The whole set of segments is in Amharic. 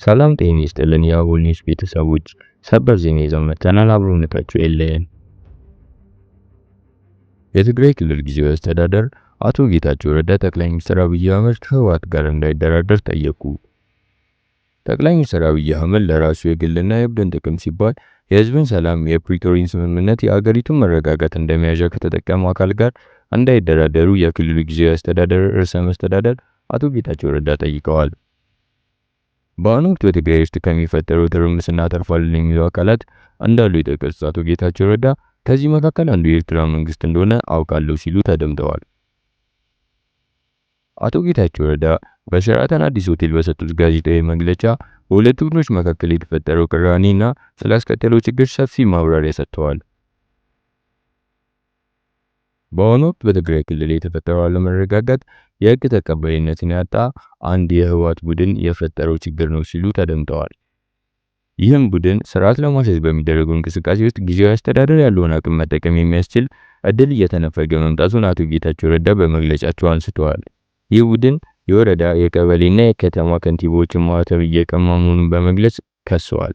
ሰላም ጤና ይስጥልን የአቦል ኒውስ ቤተሰቦች፣ ሰበር ዜና ይዘን መጥተናል። አብሮነታችሁ የለየን። የትግራይ ክልል ጊዜያዊ አስተዳደር አቶ ጌታቸው ረዳ ጠቅላይ ሚኒስትር አብይ አህመድ ከህወሓት ጋር እንዳይደራደር ጠየቁ። ጠቅላይ ሚኒስትር አብይ አህመድ ለራሱ የግልና የቡድን ጥቅም ሲባል የህዝብን ሰላም፣ የፕሪቶሪያን ስምምነት፣ የአገሪቱን መረጋጋት እንደመያዣ ከተጠቀሙ አካል ጋር እንዳይደራደሩ የክልሉ ጊዜያዊ አስተዳደር ርዕሰ መስተዳድር አቶ ጌታቸው ረዳ ጠይቀዋል። በአሁኑ ወቅት በትግራይ ውስጥ ከሚፈጠረው ትርምስ እናተርፋለን የሚሉ አካላት እንዳሉ የጠቀሱት አቶ ጌታቸው ረዳ ከዚህ መካከል አንዱ የኤርትራ መንግስት እንደሆነ አውቃለሁ ሲሉ ተደምጠዋል። አቶ ጌታቸው ረዳ በሸራተን አዲስ ሆቴል በሰጡት ጋዜጣዊ መግለጫ በሁለቱ ቡድኖች መካከል የተፈጠረው ቅራኔና ስላስከተለው ችግር ሰፊ ማብራሪያ ሰጥተዋል። በአሁኑ ወቅት በትግራይ ክልል የተፈጠረው አለመረጋጋት የህግ ተቀባይነትን ያጣ አንድ የህወሓት ቡድን የፈጠረው ችግር ነው ሲሉ ተደምጠዋል። ይህም ቡድን ስርዓት ለማስያዝ በሚደረገው እንቅስቃሴ ውስጥ ጊዜያዊ አስተዳደር ያለውን አቅም መጠቀም የሚያስችል እድል እየተነፈገ መምጣቱን አቶ ጌታቸው ረዳ በመግለጫቸው አንስተዋል። ይህ ቡድን የወረዳ የቀበሌና የከተማ ከንቲባዎችን ማህተም እየቀማ መሆኑን በመግለጽ ከሰዋል።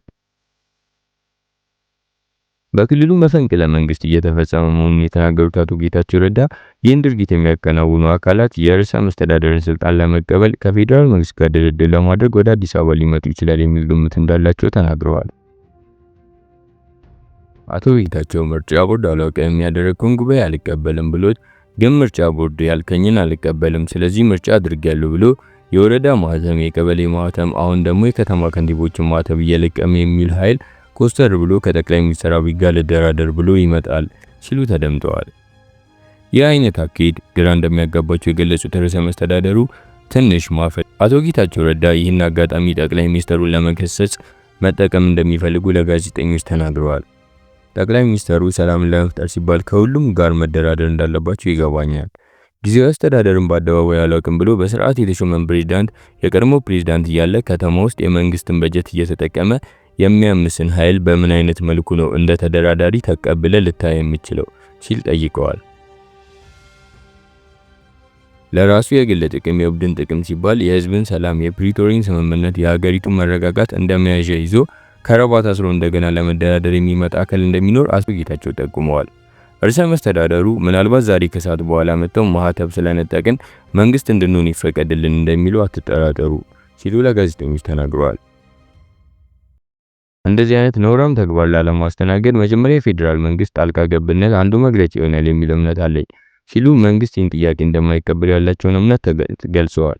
በክልሉ መፈንቅለ መንግስት እየተፈጸመ መሆኑን የተናገሩት አቶ ጌታቸው ረዳ ይህን ድርጊት የሚያከናውኑ አካላት የርዕሰ መስተዳድርን ስልጣን ለመቀበል ከፌዴራል መንግስት ጋር ድርድር ለማድረግ ወደ አዲስ አበባ ሊመጡ ይችላል የሚል ግምት እንዳላቸው ተናግረዋል። አቶ ጌታቸው ምርጫ ቦርድ አላውቅም የሚያደርገውን ጉባኤ አልቀበልም ብሎት፣ ግን ምርጫ ቦርድ ያልከኝን አልቀበልም ስለዚህ ምርጫ አድርጌያለሁ ብሎ የወረዳ ማህተም፣ የቀበሌ ማህተም፣ አሁን ደግሞ የከተማ ከንቲቦችን ማህተም እየለቀመ የሚል ኃይል ኮስተር ብሎ ከጠቅላይ ሚኒስትር አብይ ጋር ልደራደር ብሎ ይመጣል ሲሉ ተደምጠዋል። ይህ አይነት አካሄድ ግራ እንደሚያጋባቸው የገለጹት ርዕሰ መስተዳደሩ ትንሽ ማፈል አቶ ጌታቸው ረዳ ይህን አጋጣሚ ጠቅላይ ሚኒስትሩን ለመከሰስ መጠቀም እንደሚፈልጉ ለጋዜጠኞች ተናግረዋል። ጠቅላይ ሚኒስትሩ ሰላምን ለመፍጠር ሲባል ከሁሉም ጋር መደራደር እንዳለባቸው ይገባኛል። ጊዜያዊ አስተዳደርን በአደባባይ አላውቅም ብሎ በስርዓት የተሾመን ፕሬዝዳንት የቀድሞ ፕሬዝዳንት እያለ ከተማ ውስጥ የመንግስትን በጀት እየተጠቀመ የሚያምስን ኃይል በምን አይነት መልኩ ነው እንደ ተደራዳሪ ተቀብለ ልታይ የምችለው ሲል ጠይቀዋል። ለራሱ የግል ጥቅም፣ የቡድን ጥቅም ሲባል የህዝብን ሰላም፣ የፕሪቶሪያን ስምምነት፣ የሀገሪቱን መረጋጋት እንደመያዣ ይዞ ከረባት አስሮ እንደገና ለመደራደር የሚመጣ አካል እንደሚኖር አቶ ጌታቸው ጠቁመዋል። ርዕሰ መስተዳደሩ ምናልባት ዛሬ ከሰዓት በኋላ መጥተው ማህተብ ስለነጠቅን መንግስት እንድንሆን ይፈቀድልን እንደሚሉ አትጠራጠሩ ሲሉ ለጋዜጠኞች ተናግረዋል። እንደዚህ አይነት ነውራም ተግባር ላለማስተናገድ መጀመሪያ የፌዴራል መንግስት ጣልቃ ገብነት አንዱ መግለጫ ይሆናል የሚል እምነት አለኝ ሲሉ መንግስት ይህን ጥያቄ እንደማይቀበል ያላቸውን እምነት ገልጸዋል።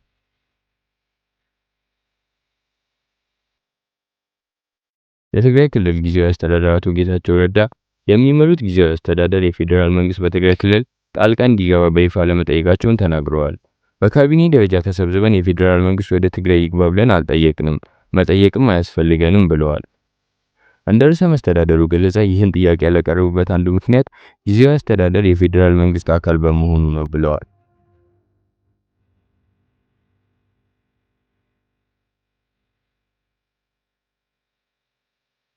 የትግራይ ክልል ጊዜያዊ አስተዳደር አቶ ጌታቸው ረዳ የሚመሩት ጊዜያዊ አስተዳደር የፌዴራል መንግስት በትግራይ ክልል ጣልቃ እንዲገባ በይፋ ለመጠየቃቸውን ተናግረዋል። በካቢኔ ደረጃ ተሰብስበን የፌዴራል መንግስት ወደ ትግራይ ይግባ ብለን አልጠየቅንም፣ መጠየቅም አያስፈልገንም ብለዋል። እንደ ርዕሰ መስተዳደሩ ገለጻ ይህን ጥያቄ ያቀረቡበት አንዱ ምክንያት ጊዜያዊ አስተዳደር የፌዴራል መንግስት አካል በመሆኑ ነው ብለዋል።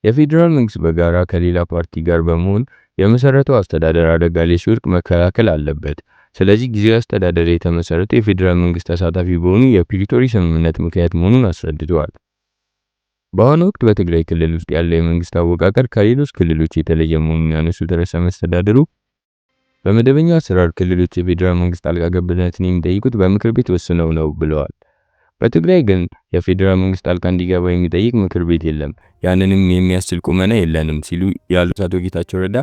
የፌዴራል መንግስት በጋራ ከሌላ ፓርቲ ጋር በመሆን የመሰረተው አስተዳደር አደጋ ላይ ሲወድቅ መከላከል አለበት። ስለዚህ ጊዜያዊ አስተዳደር የተመሰረተው የፌዴራል መንግስት ተሳታፊ በሆኑ የፕሪቶሪ ስምምነት ምክንያት መሆኑን አስረድተዋል። በአሁኑ ወቅት በትግራይ ክልል ውስጥ ያለው የመንግስት አወቃቀር ከሌሎች ክልሎች የተለየ መሆኑን ያነሱት ርዕሰ መስተዳድሩ በመደበኛው አሰራር ክልሎች የፌዴራል መንግስት ጣልቃ ገብነትን የሚጠይቁት በምክር ቤት ወስነው ነው ብለዋል። በትግራይ ግን የፌዴራል መንግስት ጣልቃ እንዲገባ የሚጠይቅ ምክር ቤት የለም፣ ያንንም የሚያስችል ቁመና የለንም ሲሉ ያሉት አቶ ጌታቸው ረዳ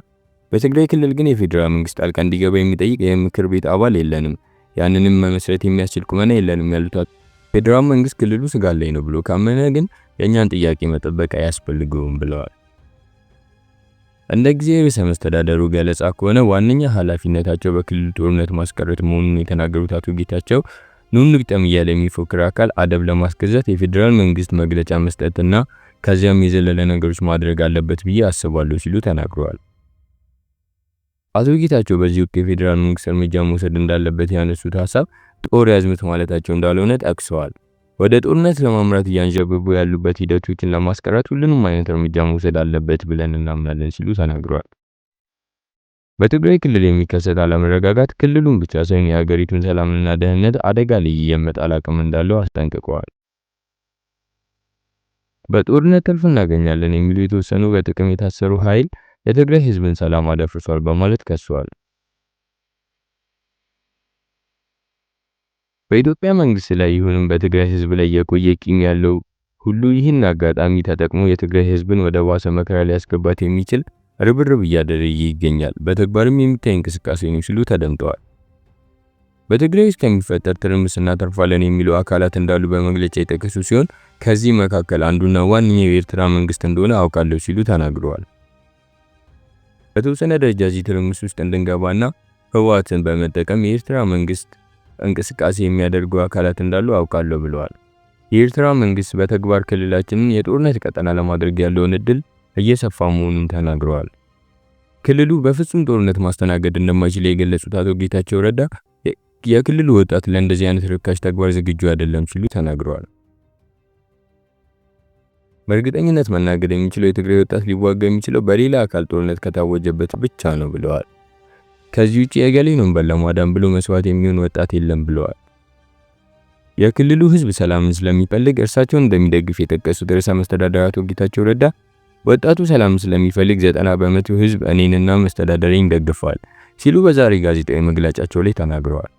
በትግራይ ክልል ግን የፌዴራል መንግስት ጣልቃ እንዲገባ የሚጠይቅ የምክር ቤት አባል የለንም፣ ያንንም መመስረት የሚያስችል ቁመና የለንም ያሉት ፌዴራል መንግስት ክልሉ ስጋት ላይ ነው ብሎ ካመነ ግን የኛን ጥያቄ መጠበቅ አያስፈልገውም ብለዋል። እንደ ጊዜያዊ ርዕሰ መስተዳደሩ ገለጻ ከሆነ ዋነኛ ኃላፊነታቸው በክልሉ ጦርነት ማስቀረት መሆኑን የተናገሩት አቶ ጌታቸው ኑን ግጠም እያለ የሚፎክር አካል አደብ ለማስገዛት የፌዴራል መንግስት መግለጫ መስጠትና ከዚያም የዘለለ ነገሮች ማድረግ አለበት ብዬ አስባለሁ ሲሉ ተናግረዋል። አቶ ጌታቸው በዚህ ወቅት የፌዴራል መንግስት እርምጃ መውሰድ እንዳለበት ያነሱት ሐሳብ ጦር ያዝምት ማለታቸው እንዳልሆነ ጠቅሰዋል። ወደ ጦርነት ለማምራት እያንዣበቡ ያሉበት ሂደቶችን ለማስቀረት ሁሉንም አይነት እርምጃ መውሰድ አለበት ብለን እናምናለን ሲሉ ተናግረዋል። በትግራይ ክልል የሚከሰት አለመረጋጋት ክልሉን ብቻ ሳይሆን የሀገሪቱን ሰላምና ደህንነት አደጋ ላይ የመጣል አቅም እንዳለው አስጠንቅቀዋል። በጦርነት ትርፍ እናገኛለን የሚሉ የተወሰኑ በጥቅም የታሰሩ ኃይል የትግራይ ህዝብን ሰላም አደፍርሷል በማለት ከሰዋል። በኢትዮጵያ መንግስት ላይ ይሁንም በትግራይ ህዝብ ላይ የቆየ ቂም ያለው ሁሉ ይህን አጋጣሚ ተጠቅሞ የትግራይ ህዝብን ወደ ባሰ መከራ ሊያስገባት የሚችል ርብርብ እያደረገ ይገኛል። በተግባርም የሚታይ እንቅስቃሴ ነው ሲሉ ተደምጠዋል። በትግራይ ውስጥ ከሚፈጠር ትርምስ እናተርፋለን የሚሉ አካላት እንዳሉ በመግለጫ የጠቀሱ ሲሆን ከዚህ መካከል አንዱና ዋነኛው የኤርትራ መንግስት እንደሆነ አውቃለሁ ሲሉ ተናግረዋል። በተወሰነ ደረጃ እዚህ ትርምስ ውስጥ እንድንገባና ህወሓትን በመጠቀም የኤርትራ መንግስት እንቅስቃሴ የሚያደርጉ አካላት እንዳሉ አውቃለሁ ብለዋል። የኤርትራ መንግስት በተግባር ክልላችንን የጦርነት ቀጠና ለማድረግ ያለውን እድል እየሰፋ መሆኑን ተናግረዋል። ክልሉ በፍጹም ጦርነት ማስተናገድ እንደማይችል የገለጹት አቶ ጌታቸው ረዳ የክልሉ ወጣት ለእንደዚህ አይነት ርካሽ ተግባር ዝግጁ አይደለም ሲሉ ተናግረዋል። በእርግጠኝነት መናገር የሚችለው የትግራይ ወጣት ሊዋጋ የሚችለው በሌላ አካል ጦርነት ከታወጀበት ብቻ ነው ብለዋል። ከዚህ ውጪ የገሌን ወንበር ለማዳን ብሎ መስዋዕት የሚሆን ወጣት የለም ብለዋል። የክልሉ ህዝብ ሰላምን ስለሚፈልግ እርሳቸውን እንደሚደግፍ የጠቀሱት ርዕሰ መስተዳድር አቶ ጌታቸው ረዳ ወጣቱ ሰላምን ስለሚፈልግ 90% ህዝብ እኔንና መስተዳድሬን ይደግፋል ሲሉ በዛሬ ጋዜጣዊ መግለጫቸው ላይ ተናግረዋል።